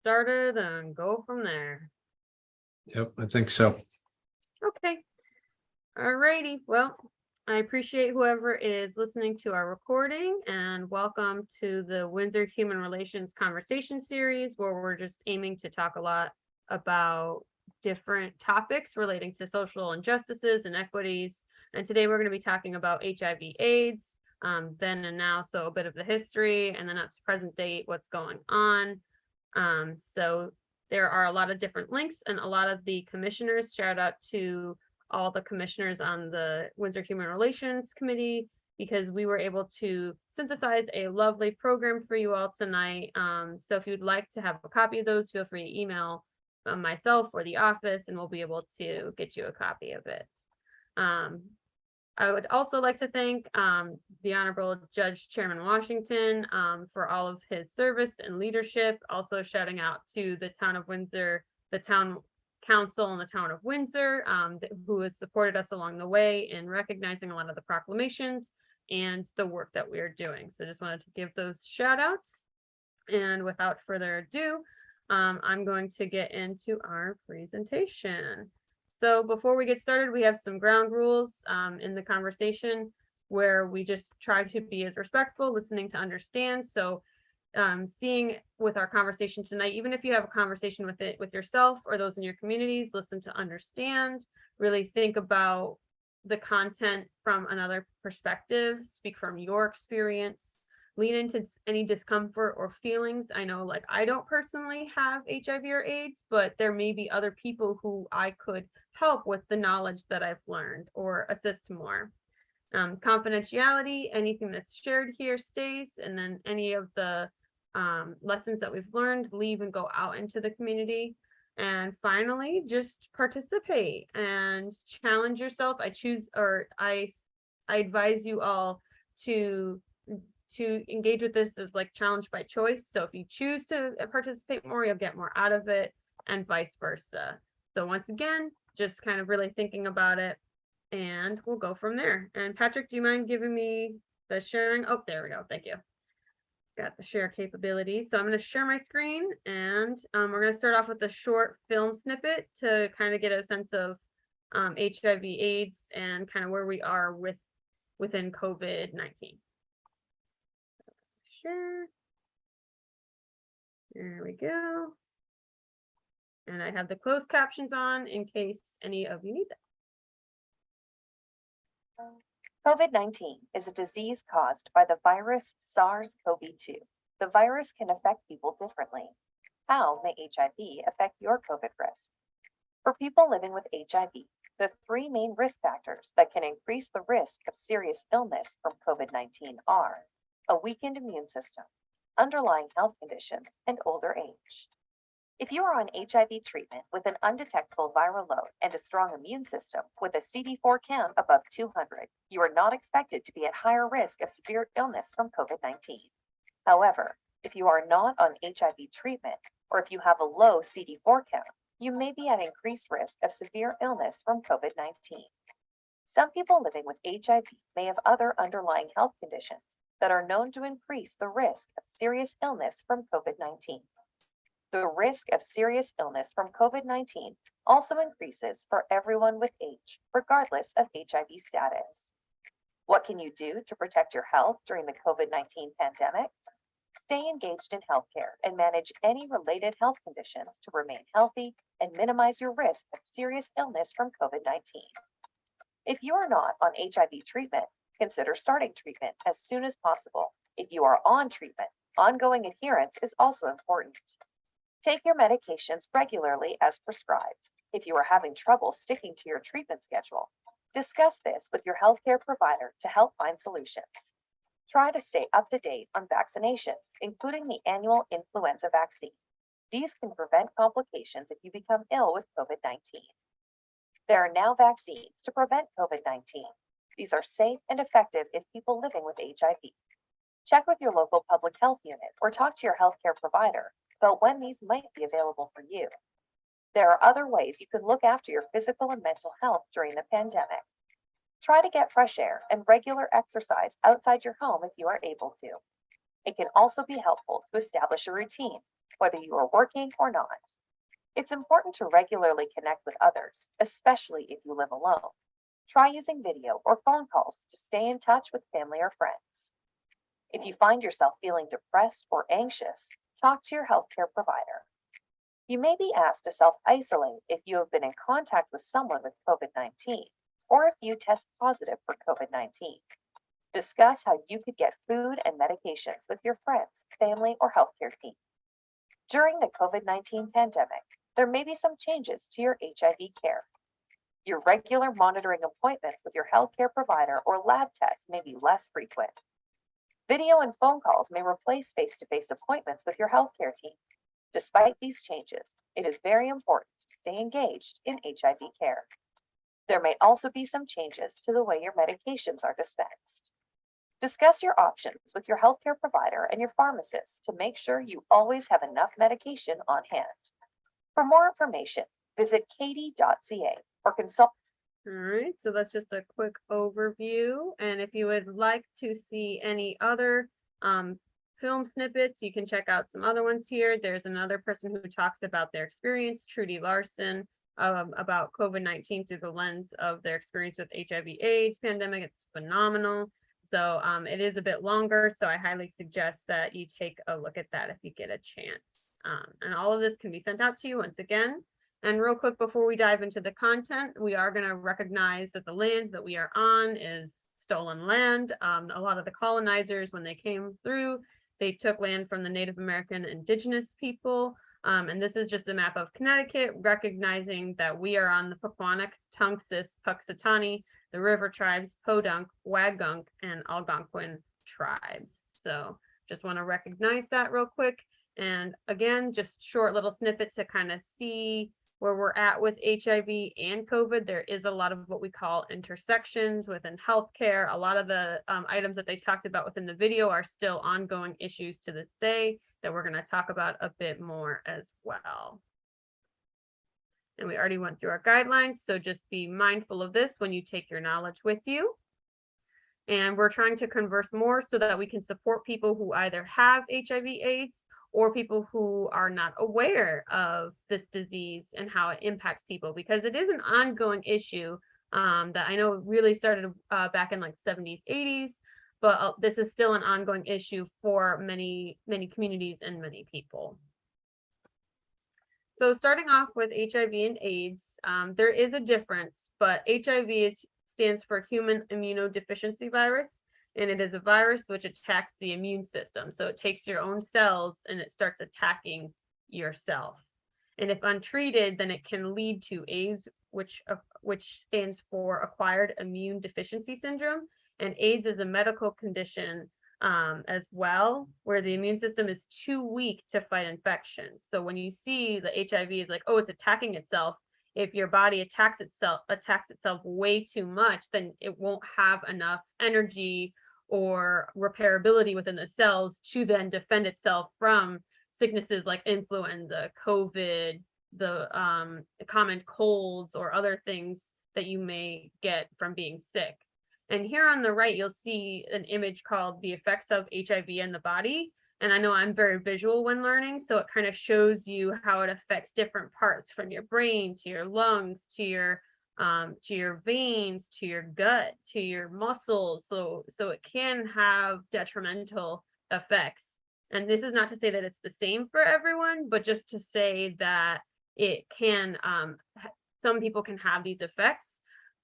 started and go from there. Yep, I think so. Okay. Alrighty. Well, I appreciate whoever is listening to our recording, and welcome to the Windsor Human Relations Conversation Series, where we're just aiming to talk a lot about different topics relating to social injustices and equities. And today we're going to be talking about HIV/AIDS, then and now, so a bit of the history, and then up to present date, what's going on. So there are a lot of different links and a lot of the commissioners. Shout out to all the commissioners on the Windsor Human Relations Committee, because we were able to synthesize a lovely program for you all tonight. So if you'd like to have a copy of those, feel free to email myself or the office, and we'll be able to get you a copy of it. I would also like to thank the Honorable Judge Chairman Washington for all of his service and leadership. Also shouting out to the town of Windsor, the town council and the town of Windsor, who has supported us along the way in recognizing a lot of the proclamations and the work that we are doing. So just wanted to give those shout outs. And without further ado, I'm going to get into our presentation. So before we get started, we have some ground rules in the conversation where we just try to be as respectful, listening to understand. So seeing with our conversation tonight, even if you have a conversation with yourself or those in your communities, listen to understand, really think about the content from another perspective, speak from your experience, lean into any discomfort or feelings. I know, like, I don't personally have HIV or AIDS, but there may be other people who I could help with the knowledge that I've learned or assist more. Confidentiality, anything that's shared here stays, and then any of the lessons that we've learned leave and go out into the community. And finally, just participate and challenge yourself. I advise you all to engage with this as like challenge by choice. So if you choose to participate more, you'll get more out of it, and vice versa. So once again, just kind of really thinking about it, and we'll go from there. And Patrick, do you mind giving me the sharing? Oh, there we go. Thank you. Got the share capability. So I'm going to share my screen, and we're going to start off with a short film snippet to kind of get a sense of HIV/AIDS and kind of where we are within COVID-19. Share. There we go. And I have the closed captions on in case any of you need them. COVID-19 is a disease caused by the virus SARS-CoV-2. The virus can affect people differently. How may HIV affect your COVID risk? For people living with HIV, the three main risk factors that can increase the risk of serious illness from COVID-19 are a weakened immune system, underlying health conditions, and older age. If you are on HIV treatment with an undetectable viral load and a strong immune system with a CD4 count above 200, you are not expected to be at higher risk of severe illness from COVID-19. However, if you are not on HIV treatment, or if you have a low CD4 count, you may be at increased risk of severe illness from COVID-19. Some people living with HIV may have other underlying health conditions that are known to increase the risk of serious illness from COVID-19. The risk of serious illness from COVID-19 also increases for everyone with age, regardless of HIV status. What can you do to protect your health during the COVID-19 pandemic? Stay engaged in healthcare and manage any related health conditions to remain healthy and minimize your risk of serious illness from COVID-19. If you are not on HIV treatment, consider starting treatment as soon as possible. If you are on treatment, ongoing adherence is also important. Take your medications regularly as prescribed. If you are having trouble sticking to your treatment schedule, discuss this with your healthcare provider to help find solutions. Try to stay up to date on vaccinations, including the annual influenza vaccine. These can prevent complications if you become ill with COVID-19. There are now vaccines to prevent COVID-19. These are safe and effective in people living with HIV. Check with your local public health unit or talk to your healthcare provider about when these might be available for you. There are other ways you can look after your physical and mental health during the pandemic. Try to get fresh air and regular exercise outside your home if you are able to. It can also be helpful to establish a routine whether you are working or not. It's important to regularly connect with others, especially if you live alone. Try using video or phone calls to stay in touch with family or friends. If you find yourself feeling depressed or anxious, talk to your healthcare provider. You may be asked to self-isolate if you have been in contact with someone with COVID-19 or if you test positive for COVID-19. Discuss how you could get food and medications with your friends, family, or healthcare team. During the COVID-19 pandemic, there may be some changes to your HIV care. Your regular monitoring appointments with your healthcare provider or lab tests may be less frequent. Video and phone calls may replace face-to-face appointments with your healthcare team. Despite these changes, it is very important to stay engaged in HIV care. There may also be some changes to the way your medications are dispensed. Discuss your options with your healthcare provider and your pharmacist to make sure you always have enough medication on hand. For more information, visit katie.ca or consult. All right, so that's just a quick overview. And if you would like to see any other film snippets, you can check out some other ones here. There's another person who talks about their experience, Trudy Larson, about COVID-19 through the lens of their experience with HIV/AIDS pandemic. It's phenomenal. So it is a bit longer, so I highly suggest that you take a look at that if you get a chance. And all of this can be sent out to you once again. And real quick, before we dive into the content, we are going to recognize that the land that we are on is stolen land. A lot of the colonizers, when they came through, they took land from the Native American indigenous people. And this is just a map of Connecticut, recognizing that we are on the Paquonic, Tungus, Puxatani, the River Tribes, Podunk, Wagunk, and Algonquin tribes. So just want to recognize that real quick. And again, just short little snippet to kind of see where we're at with HIV and COVID. There is a lot of what we call intersections within healthcare. A lot of the items that they talked about within the video are still ongoing issues to this day that we're going to talk about a bit more as well. And we already went through our guidelines, so just be mindful of this when you take your knowledge with you. And we're trying to converse more so that we can support people who either have HIV/AIDS or people who are not aware of this disease and how it impacts people, because it is an ongoing issue that I know really started back in like 70s, 80s, but this is still an ongoing issue for many communities and many people. So starting off with HIV and AIDS, there is a difference, but HIV stands for human immunodeficiency virus, and it is a virus which attacks the immune system. So it takes your own cells and it starts attacking yourself. And if untreated, then it can lead to AIDS, which stands for acquired immune deficiency syndrome. And AIDS is a medical condition as well, where the immune system is too weak to fight infection. So when you see the HIV is like, oh, it's attacking itself, if your body attacks itself way too much, then it won't have enough energy or repairability within the cells to then defend itself from sicknesses like influenza, COVID, the common colds, or other things that you may get from being sick. And here on the right, you'll see an image called The Effects of HIV in the Body. And I know I'm very visual when learning, so it kind of shows you how it affects different parts, from your brain to your lungs to your veins to your gut to your muscles. So it can have detrimental effects. And this is not to say that it's the same for everyone, but just to say that it can, some people can have these effects.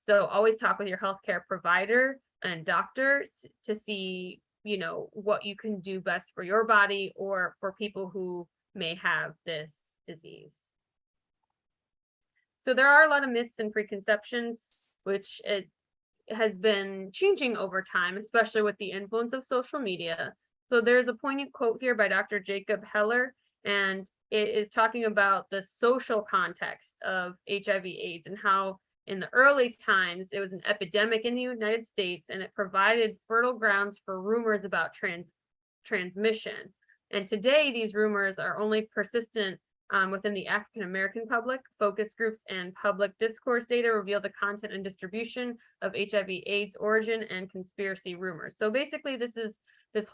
So always talk with your healthcare provider and doctor to see, you know, what you can do best for your body or for people who may have this disease. So there are a lot of myths and preconceptions, which it has been changing over time, especially with the influence of social media. So there's a poignant quote here by Dr. Jacob Heller, and it is talking about the social context of HIV/AIDS and how in the early times it was an epidemic in the United States, and it provided fertile grounds for rumors about transmission. And today these rumors are only persistent within the African American public. Focus groups and public discourse data reveal the content and distribution of HIV/AIDS origin and conspiracy rumors. So basically this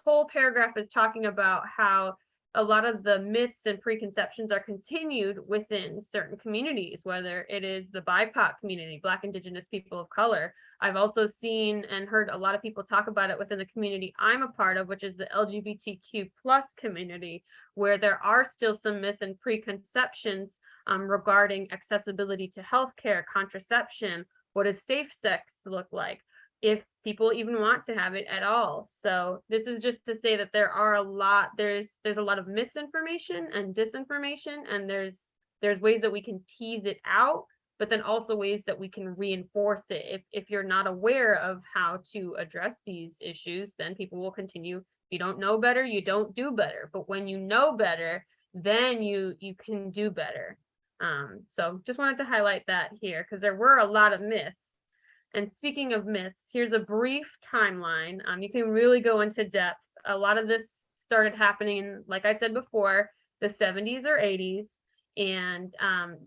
whole paragraph is talking about how a lot of the myths and preconceptions are continued within certain communities, whether it is the BIPOC community, Black, Indigenous people of color. I've also seen and heard a lot of people talk about it within the community I'm a part of, which is the LGBTQ plus community, where there are still some myths and preconceptions regarding accessibility to healthcare, contraception, what does safe sex look like, if people even want to have it at all. So this is just to say that there's a lot of misinformation and disinformation, and there's ways that we can tease it out, but then also ways that we can reinforce it. If you're not aware of how to address these issues, then people will continue. If you don't know better, you don't do better. But when you know better, then you can do better. So just wanted to highlight that here because there were a lot of myths. And speaking of myths, here's a brief timeline. You can really go into depth. A lot of this started happening in, like I said before, the 70s or 80s. And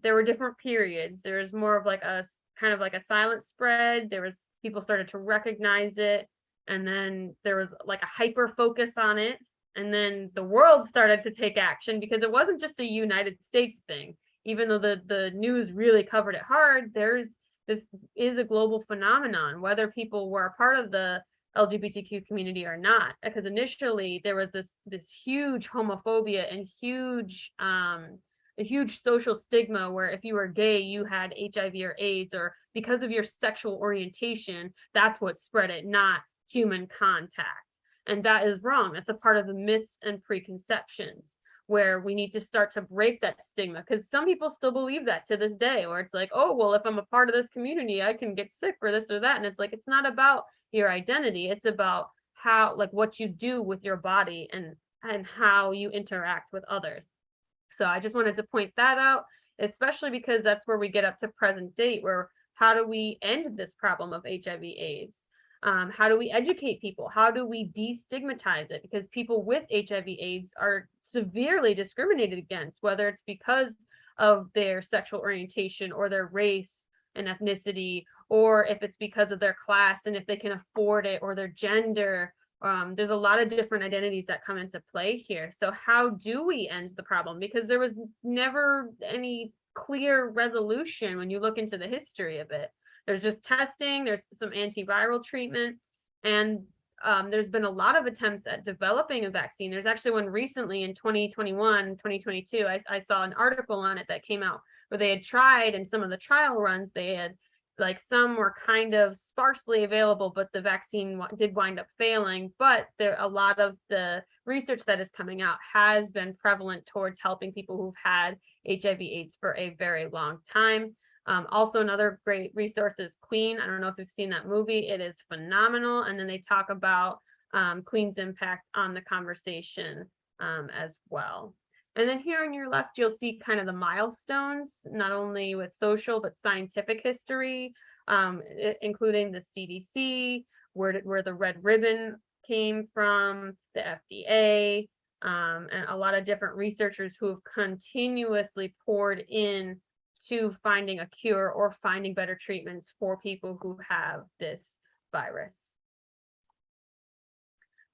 there were different periods. There was more of like a kind of like a silent spread. There was people started to recognize it. And then there was like a hyper focus on it. And then the world started to take action because it wasn't just a United States thing. Even though the news really covered it hard, this is a global phenomenon, whether people were a part of the LGBTQ community or not. Because initially there was this huge homophobia and a huge social stigma where if you were gay, you had HIV or AIDS, or because of your sexual orientation, that's what spread it, not human contact. And that is wrong. That's a part of the myths and preconceptions, where we need to start to break that stigma, because some people still believe that to this day, where it's like, oh, well, if I'm a part of this community, I can get sick or this or that. And it's like, it's not about your identity. It's about how, like, what you do with your body and how you interact with others. So I just wanted to point that out, especially because that's where we get up to present date, where how do we end this problem of HIV/AIDS? How do we educate people? How do we destigmatize it? Because people with HIV/AIDS are severely discriminated against, whether it's because of their sexual orientation or their race and ethnicity, or if it's because of their class and if they can afford it, or their gender. There's a lot of different identities that come into play here. So how do we end the problem? Because there was never any clear resolution when you look into the history of it. There's just testing, there's some antiviral treatment, and there's been a lot of attempts at developing a vaccine. There's actually one recently in 2021, 2022. I saw an article on it that came out where they had tried, and some of the trial runs, they had, like, some were kind of sparsely available, but the vaccine did wind up failing. But a lot of the research that is coming out has been prevalent towards helping people who've had HIV/AIDS for a very long time. Also, another great resource is Queen. I don't know if you've seen that movie. It is phenomenal. And then they talk about Queen's impact on the conversation as well. And then here on your left, you'll see kind of the milestones, not only with social, but scientific history, including the CDC, where the red ribbon came from, the FDA, and a lot of different researchers who have continuously poured in to finding a cure or finding better treatments for people who have this virus.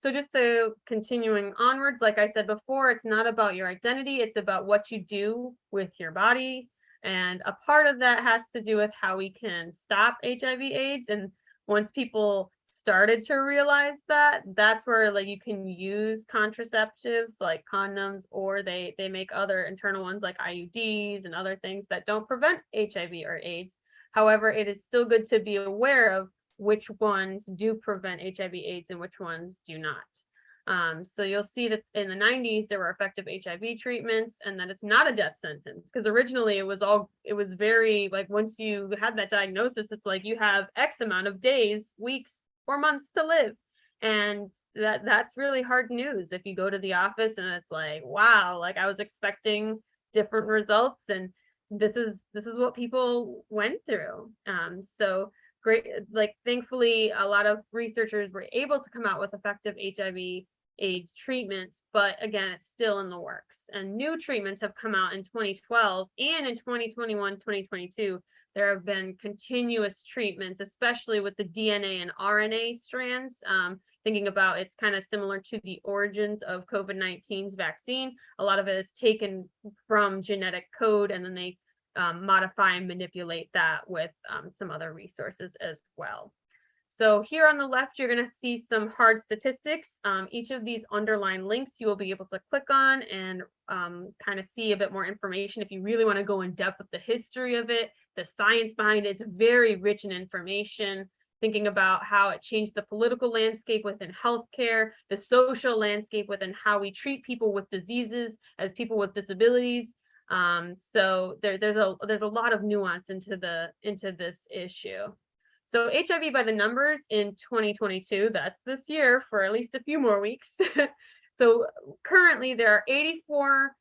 So just to continuing onwards, like I said before, it's not about your identity, it's about what you do with your body. And a part of that has to do with how we can stop HIV/AIDS. And once people started to realize that, that's where, like, you can use contraceptives like condoms, or they make other internal ones like IUDs and other things that don't prevent HIV or AIDS. However, it is still good to be aware of which ones do prevent HIV/AIDS and which ones do not. So you'll see that in the 90s, there were effective HIV treatments, and that it's not a death sentence, because originally it was very, like, once you had that diagnosis, it's like you have X amount of days, weeks, or months to live. And that's really hard news if you go to the office and it's like, wow, like I was expecting different results, and this is what people went through. So great, like, thankfully a lot of researchers were able to come out with effective HIV/AIDS treatments, but again, it's still in the works. And new treatments have come out in 2012, and in 2021, 2022, there have been continuous treatments, especially with the DNA and RNA strands. thinking about it's kind of similar to the origins of COVID-19's vaccine. A lot of it is taken from genetic code, and then they modify and manipulate that with some other resources as well. So here on the left, you're going to see some hard statistics. Each of these underlined links you will be able to click on and kind of see a bit more information if you really want to go in depth with the history of it, the science behind it. It's very rich in information, thinking about how it changed the political landscape within healthcare, the social landscape within how we treat people with diseases as people with disabilities. So there's a lot of nuance into this issue. So HIV by the numbers in 2022, that's this year for at least a few more weeks. So currently there are 84,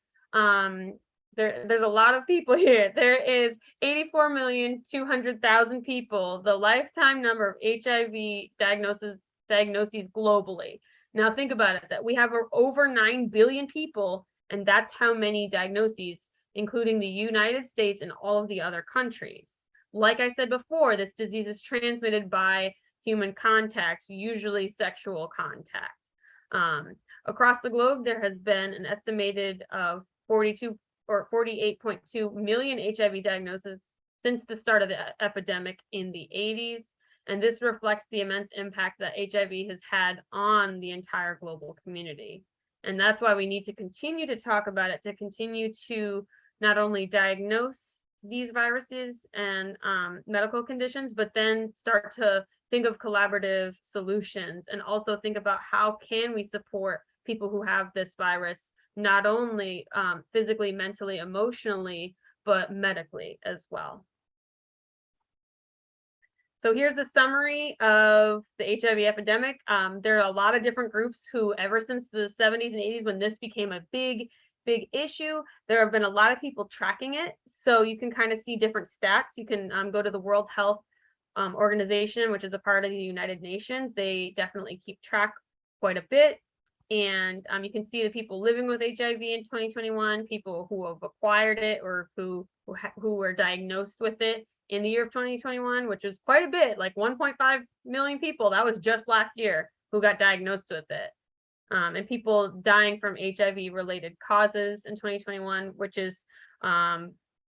there's a lot of people here. There is 84,200,000 people, the lifetime number of HIV diagnoses globally. Now think about it, that we have over 9 billion people, and that's how many diagnoses, including the United States and all of the other countries. Like I said before, this disease is transmitted by human contact, usually sexual contact. Across the globe, there has been an estimated of 42 or 48.2 million HIV diagnoses since the start of the epidemic in the 80s. And this reflects the immense impact that HIV has had on the entire global community. And that's why we need to continue to talk about it, to continue to not only diagnose these viruses and medical conditions, but then start to think of collaborative solutions and also think about how can we support people who have this virus, not only physically, mentally, emotionally, but medically as well. So here's a summary of the HIV epidemic. There are a lot of different groups who, ever since the 70s and 80s, when this became a big issue, there have been a lot of people tracking it. So you can kind of see different stats. You can go to the World Health Organization, which is a part of the United Nations. They definitely keep track quite a bit. And you can see the people living with HIV in 2021, people who have acquired it or who were diagnosed with it in the year of 2021, which was quite a bit, like 1.5 million people. That was just last year who got diagnosed with it. And people dying from HIV-related causes in 2021, which is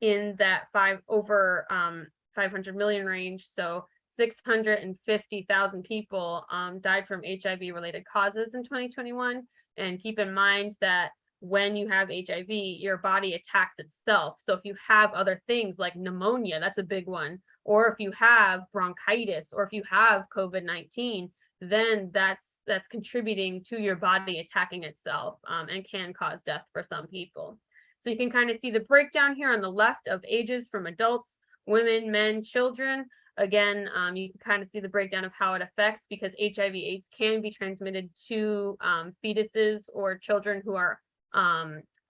in that 500 million range. So 650,000 people died from HIV-related causes in 2021. And keep in mind that when you have HIV, your body attacks itself. So if you have other things like pneumonia, that's a big one, or if you have bronchitis, or if you have COVID-19, then that's contributing to your body attacking itself and can cause death for some people. So you can kind of see the breakdown here on the left of ages from adults, women, men, children. Again, you can kind of see the breakdown of how it affects, because HIV/AIDS can be transmitted to fetuses or children who are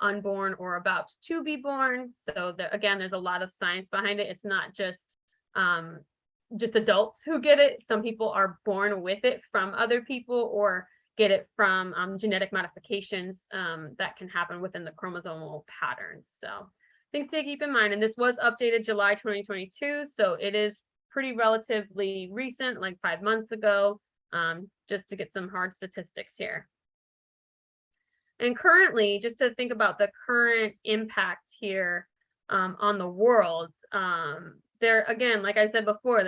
unborn or about to be born. So again, there's a lot of science behind it. It's not just adults who get it. Some people are born with it from other people or get it from genetic modifications that can happen within the chromosomal patterns. So things to keep in mind. And this was updated July 2022. So it is pretty relatively recent, like 5 months ago, just to get some hard statistics here. And currently, just to think about the current impact here on the world, there, again, like I said before,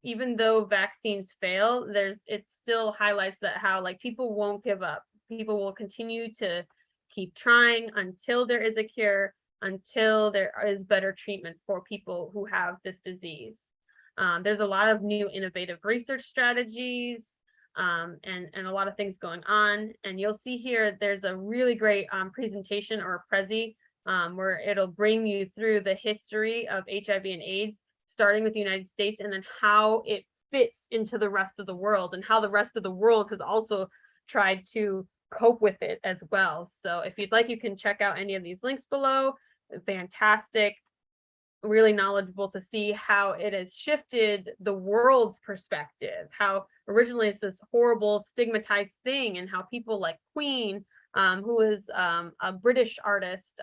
even though vaccines fail, it still highlights that how like people won't give up. People will continue to keep trying until there is a cure, until there is better treatment for people who have this disease. There's a lot of new innovative research strategies and a lot of things going on. And you'll see here, there's a really great presentation or a Prezi where it'll bring you through the history of HIV and AIDS, starting with the United States, and then how it fits into the rest of the world and how the rest of the world has also tried to cope with it as well. So if you'd like, you can check out any of these links below. Fantastic, really knowledgeable to see how it has shifted the world's perspective, how originally it's this horrible stigmatized thing, and how people like Queen, who is a British artist,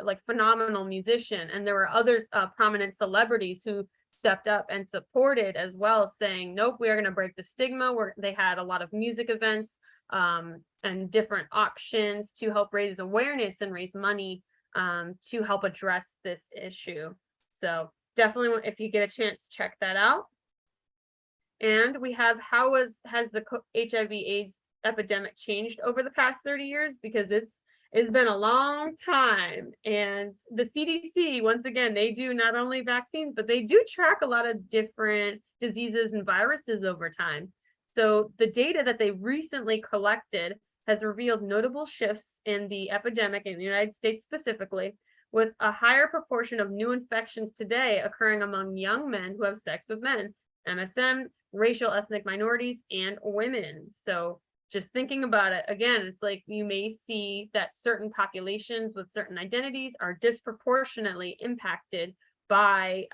like phenomenal musician, and there were other prominent celebrities who stepped up and supported as well, saying, nope, we are going to break the stigma. They had a lot of music events and different auctions to help raise awareness and raise money to help address this issue. So definitely, if you get a chance, check that out. And we have has the HIV/AIDS epidemic changed over the past 30 years? Because it's been a long time. And the CDC, once again, they do not only vaccines, but they do track a lot of different diseases and viruses over time. So the data that they recently collected has revealed notable shifts in the epidemic in the United States specifically, with a higher proportion of new infections today occurring among young men who have sex with men, MSM, racial ethnic minorities, and women. So just thinking about it, again, it's like you may see that certain populations with certain identities are disproportionately impacted by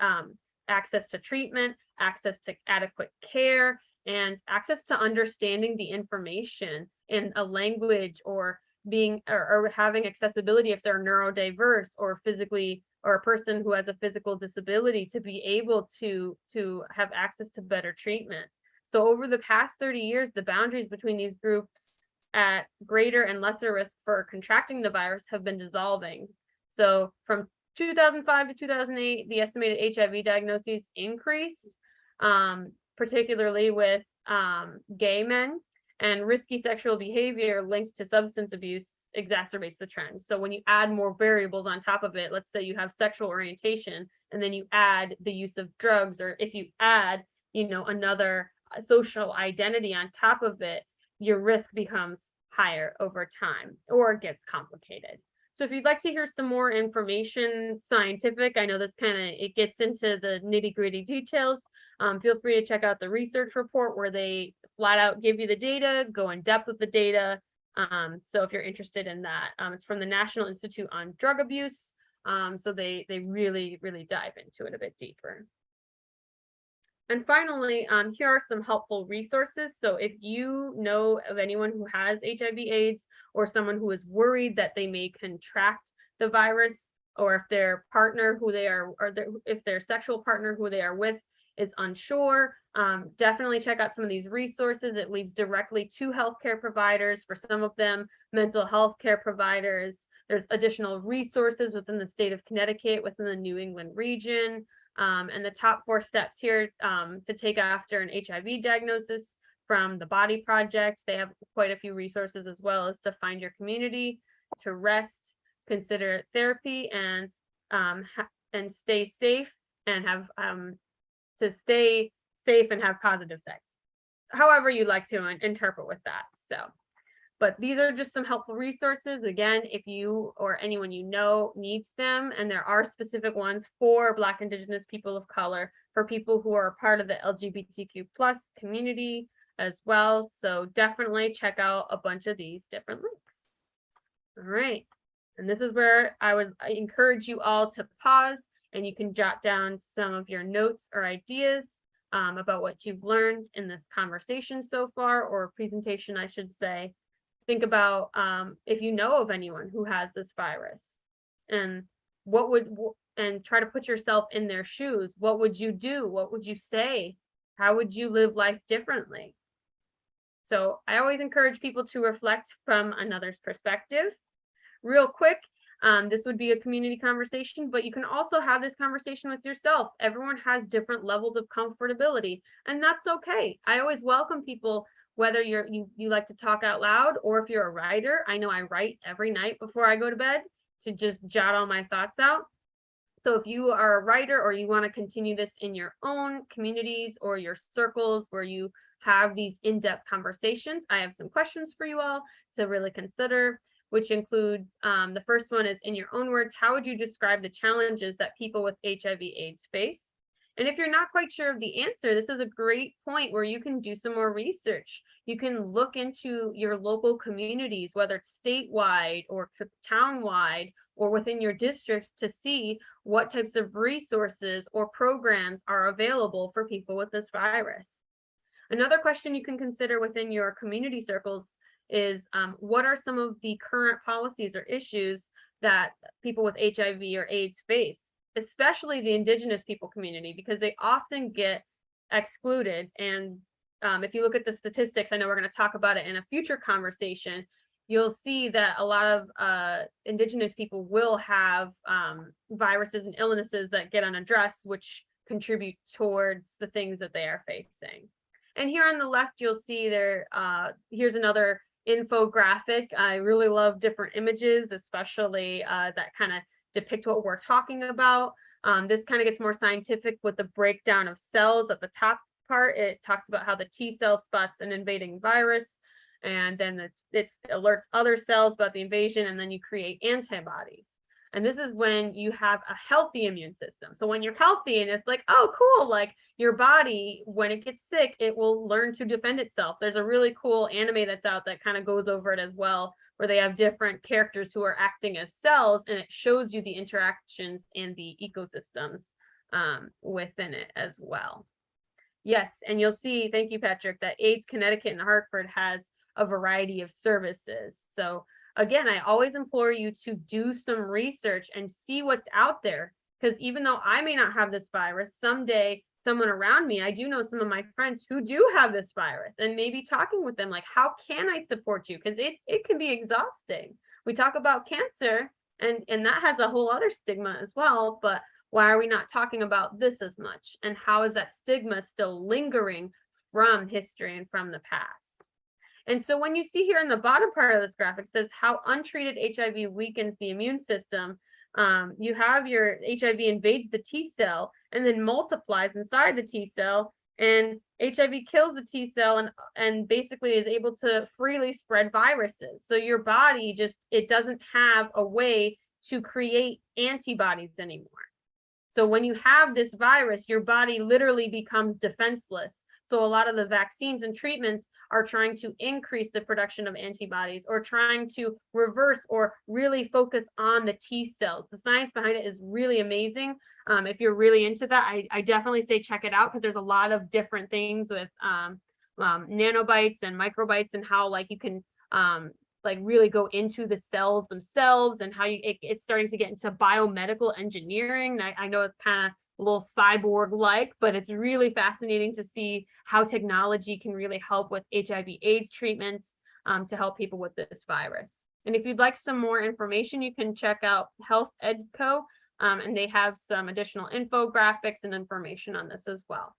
access to treatment, access to adequate care, and access to understanding the information in a language, or being or having accessibility if they're neurodiverse or physically, or a person who has a physical disability, to be able to have access to better treatment. So over the past 30 years, the boundaries between these groups at greater and lesser risk for contracting the virus have been dissolving. So from 2005 to 2008, the estimated HIV diagnoses increased, particularly with gay men, and risky sexual behavior linked to substance abuse exacerbates the trend. So when you add more variables on top of it, let's say you have sexual orientation, and then you add the use of drugs, or if you add, another social identity on top of it, your risk becomes higher over time, or gets complicated. So if you'd like to hear some more information, scientific, I know this it gets into the nitty-gritty details, feel free to check out the research report where they flat out give you the data, go in depth with the data. So if you're interested in that, it's from the National Institute on Drug Abuse. So they really, really dive into it a bit deeper. And finally, here are some helpful resources. So if you know of anyone who has HIV/AIDS, or someone who is worried that they may contract the virus, or if their partner who they are, or if their sexual partner who they are with is unsure, definitely check out some of these resources. It leads directly to healthcare providers. For some of them, mental health care providers. There's additional resources within the state of Connecticut, within the New England region. And the top 4 steps here to take after an HIV diagnosis from the Body Project. They have quite a few resources, as well as to find your community, to rest, consider therapy, and stay safe, and have have positive sex. However you like to interpret with that. So, but these are just some helpful resources. Again, if you or anyone you know needs them, and there are specific ones for Black, Indigenous, people of color, for people who are part of the LGBTQ+ community as well. So definitely check out a bunch of these different links. All right. And this is where I encourage you all to pause, and you can jot down some of your notes or ideas about what you've learned in this conversation so far, or presentation, I should say. Think about if you know of anyone who has this virus, and and try to put yourself in their shoes. What would you do? What would you say? How would you live life differently? So I always encourage people to reflect from another's perspective. Real quick, this would be a community conversation, but you can also have this conversation with yourself. Everyone has different levels of comfortability, and that's okay. I always welcome people, whether you like to talk out loud, or if you're a writer. I know I write every night before I go to bed to just jot all my thoughts out. So if you are a writer, or you want to continue this in your own communities or your circles where you have these in-depth conversations, I have some questions for you all to really consider, which include, the first one is, in your own words, how would you describe the challenges that people with HIV/AIDS face? And if you're not quite sure of the answer, this is a great point where you can do some more research. You can look into your local communities, whether it's statewide or townwide or within your districts, to see what types of resources or programs are available for people with this virus. Another question you can consider within your community circles is, what are some of the current policies or issues that people with HIV or AIDS face? especially the indigenous people community, because they often get excluded. And if you look at the statistics, I know we're going to talk about it in a future conversation, you'll see that a lot of indigenous people will have viruses and illnesses that get unaddressed, which contribute towards the things that they are facing. And here on the left, you'll see there, here's another infographic. I really love different images, especially that kind of depict what we're talking about. This kind of gets more scientific with the breakdown of cells at the top part. It talks about how the T cell spots an invading virus, and then it alerts other cells about the invasion, and then you create antibodies. And this is when you have a healthy immune system. So when you're healthy and it's like, oh, cool, like your body, when it gets sick, it will learn to defend itself. There's a really cool anime that's out that kind of goes over it as well, where they have different characters who are acting as cells, and it shows you the interactions and the ecosystems within it as well. Yes, and you'll see, thank you, Patrick, that AIDS Connecticut and Hartford has a variety of services. So again, I always implore you to do some research and see what's out there, because even though I may not have this virus, someday someone around me, I do know some of my friends who do have this virus, and maybe talking with them like, how can I support you? Because it can be exhausting. We talk about cancer, and that has a whole other stigma as well, but why are we not talking about this as much? And how is that stigma still lingering from history and from the past? And so when you see here in the bottom part of this graphic says how untreated HIV weakens the immune system, you have your HIV invades the T cell and then multiplies inside the T cell, and HIV kills the T cell and basically is able to freely spread viruses. So your body it doesn't have a way to create antibodies anymore. So when you have this virus, your body literally becomes defenseless. So a lot of the vaccines and treatments are trying to increase the production of antibodies or trying to reverse or really focus on the T cells. The science behind it is really amazing. If you're really into that, I definitely say check it out, because there's a lot of different things with nanobites and microbites, and how like you can like really go into the cells themselves, and how it's starting to get into biomedical engineering. I know it's kind of a little cyborg-like, but it's really fascinating to see how technology can really help with HIV/AIDS treatments to help people with this virus. And if you'd like some more information, you can check out Health Edco, and they have some additional infographics and information on this as well.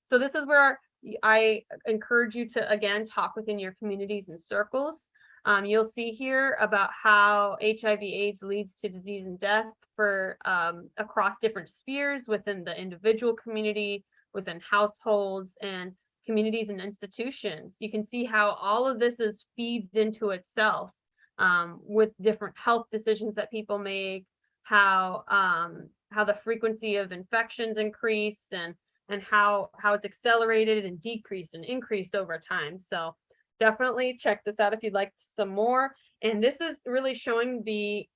So this is where I encourage you to, again, talk within your communities and circles. You'll see here about how HIV/AIDS leads to disease and death for across different spheres within the individual community, within households and communities and institutions. You can see how all of this feeds into itself with different health decisions that people make, how the frequency of infections increase, and how it's accelerated and decreased and increased over time. So definitely check this out if you'd like some more. And this is really showing the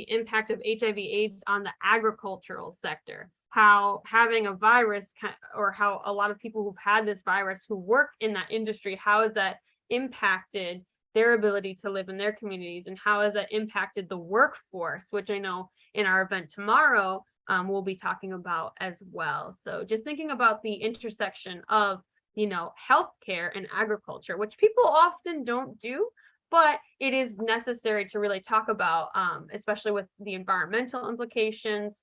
impact of HIV/AIDS on the agricultural sector, how having a virus, or how a lot of people who've had this virus who work in that industry, how has that impacted their ability to live in their communities, and how has that impacted the workforce, which I know in our event tomorrow we'll be talking about as well. So just thinking about the intersection of healthcare and agriculture, which people often don't do, but it is necessary to really talk about, especially with the environmental implications,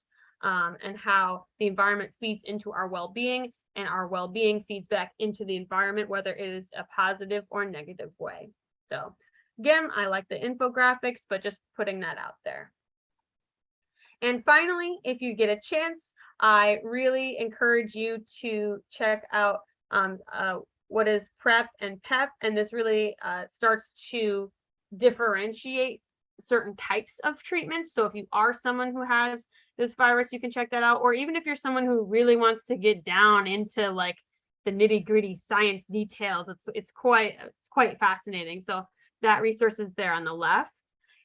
and how the environment feeds into our well-being, and our well-being feeds back into the environment, whether it is a positive or negative way. So again, I like the infographics, but just putting that out there. And finally, if you get a chance, I really encourage you to check out what is PrEP and PEP, and this really starts to differentiate certain types of treatments. So if you are someone who has this virus, you can check that out. Or even if you're someone who really wants to get down into like the nitty-gritty science details, it's quite fascinating. So that resource is there on the left.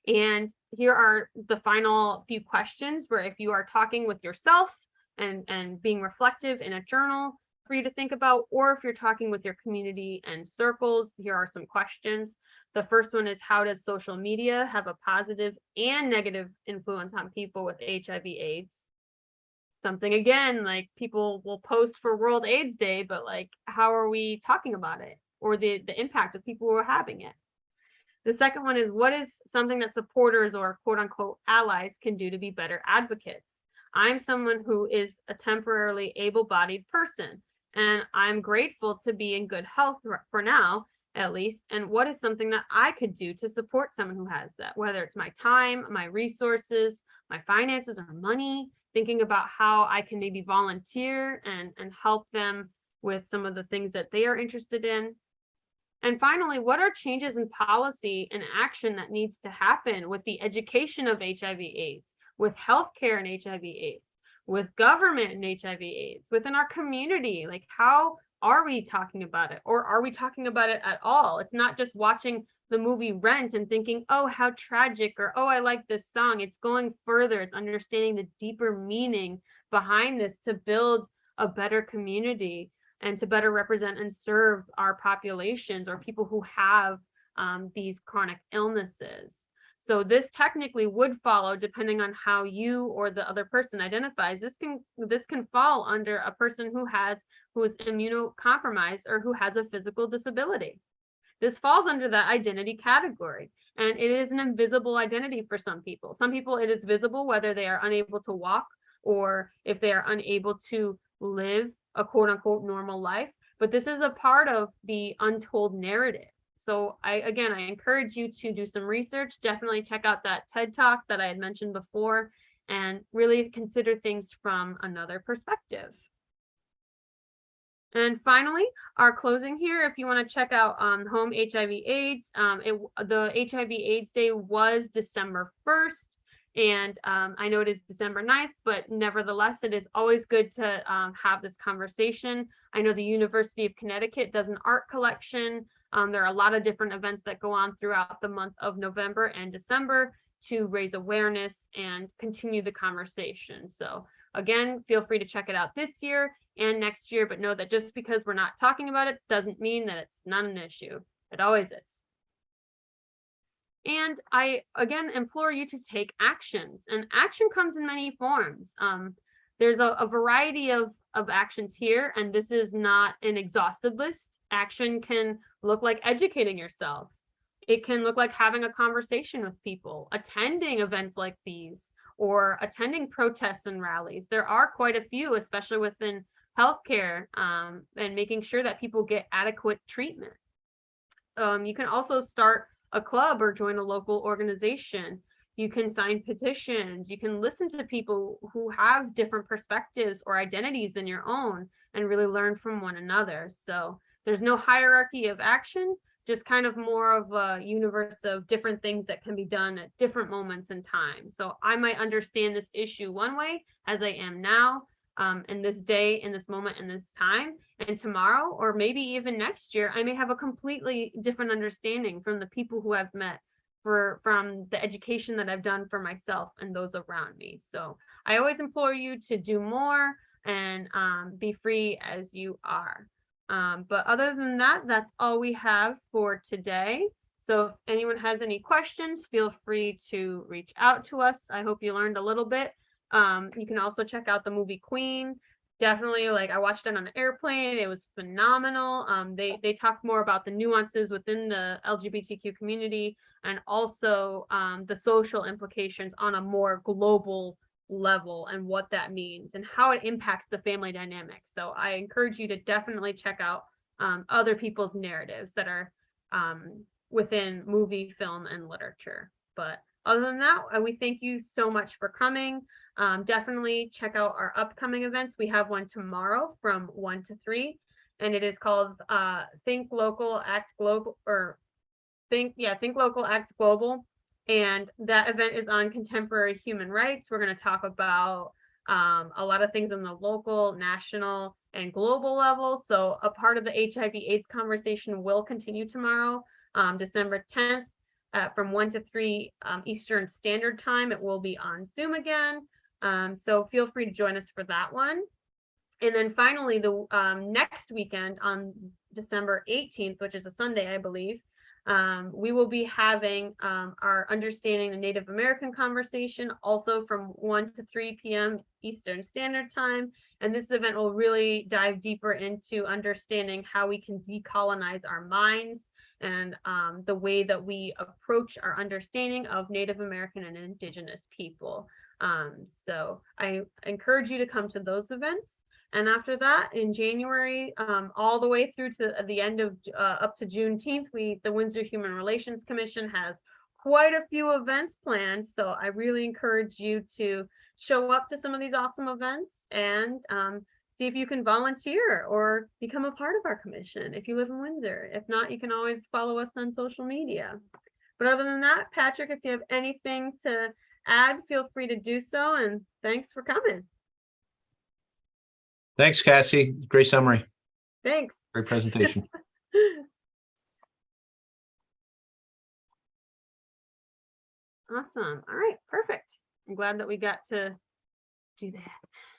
And here are the final few questions, where if you are talking with yourself and being reflective in a journal, for you to think about, or if you're talking with your community and circles, here are some questions. The first one is, how does social media have a positive and negative influence on people with HIV/AIDS? Something, again, like, people will post for World AIDS Day, but like, how are we talking about it, or the impact of people who are having it? The second one is, what is something that supporters or quote unquote allies can do to be better advocates? I'm someone who is a temporarily able-bodied person, and I'm grateful to be in good health for now, at least. And what is something that I could do to support someone who has that, whether it's my time, my resources, my finances, or money, thinking about how I can maybe volunteer and help them with some of the things that they are interested in. And finally, what are changes in policy and action that needs to happen with the education of HIV/AIDS, with healthcare and HIV/AIDS, with government and HIV/AIDS, within our community? Like, how are we talking about it? Or are we talking about it at all? It's not just watching the movie Rent and thinking, oh, how tragic, or oh, I like this song. It's going further. It's understanding the deeper meaning behind this to build a better community and to better represent and serve our populations, or people who have these chronic illnesses. So this technically would follow, depending on how you or the other person identifies, this can fall under a person who is immunocompromised or who has a physical disability. This falls under that identity category, and it is an invisible identity for some people. Some people, it is visible whether they are unable to walk or if they are unable to live a quote unquote normal life, but this is a part of the untold narrative. So I encourage you to do some research. Definitely check out that TED Talk that I had mentioned before, and really consider things from another perspective. And finally, our closing here, if you want to check out Home HIV/AIDS, the HIV/AIDS Day was December 1st. And I know it is December 9th, but nevertheless, it is always good to have this conversation. I know the University of Connecticut does an art collection. There are a lot of different events that go on throughout the month of November and December to raise awareness and continue the conversation. So again, feel free to check it out this year and next year, but know that just because we're not talking about it doesn't mean that it's not an issue. It always is. And I, again, implore you to take actions, and action comes in many forms. There's a variety of actions here, and this is not an exhaustive list. Action can look like educating yourself. It can look like having a conversation with people, attending events like these, or attending protests and rallies. There are quite a few, especially within healthcare, and making sure that people get adequate treatment. You can also start a club or join a local organization. You can sign petitions. You can listen to people who have different perspectives or identities than your own and really learn from one another. So there's no hierarchy of action, just kind of more of a universe of different things that can be done at different moments in time. So I might understand this issue one way as I am now, in this day, in this moment, in this time, and tomorrow, or maybe even next year, I may have a completely different understanding from the people who I've met, from the education that I've done for myself and those around me. So I always implore you to do more and be free as you are. But other than that, that's all we have for today. So if anyone has any questions, feel free to reach out to us. I hope you learned a little bit. You can also check out the movie Queen. Definitely, like, I watched it on an airplane. It was phenomenal. They talk more about the nuances within the LGBTQ community, and also the social implications on a more global level, and what that means and how it impacts the family dynamic. So I encourage you to definitely check out other people's narratives that are within movie, film, and literature. But other than that, we thank you so much for coming. Definitely check out our upcoming events. We have one tomorrow from 1 to 3, and it is called Think Local, Act Global, or Think Local, Act Global. And that event is on contemporary human rights. We're going to talk about a lot of things on the local, national, and global level. So a part of the HIV/AIDS conversation will continue tomorrow, December 10th, from 1 to 3 Eastern Standard Time. It will be on Zoom again. So feel free to join us for that one. And then finally, the next weekend on December 18th, which is a Sunday, I believe, we will be having our Understanding the Native American conversation, also from 1 to 3 p.m. Eastern Standard Time. And this event will really dive deeper into understanding how we can decolonize our minds and the way that we approach our understanding of Native American and Indigenous people. So I encourage you to come to those events. And after that, in January, all the way through to the end of up to Juneteenth, the Windsor Human Relations Commission has quite a few events planned. So I really encourage you to show up to some of these awesome events and see if you can volunteer or become a part of our commission if you live in Windsor. If not, you can always follow us on social media. But other than that, Patrick, if you have anything to add, feel free to do so. And thanks for coming. Thanks, Cassie. Great summary. Thanks. Great presentation. Awesome. All right, perfect. I'm glad that we got to do that.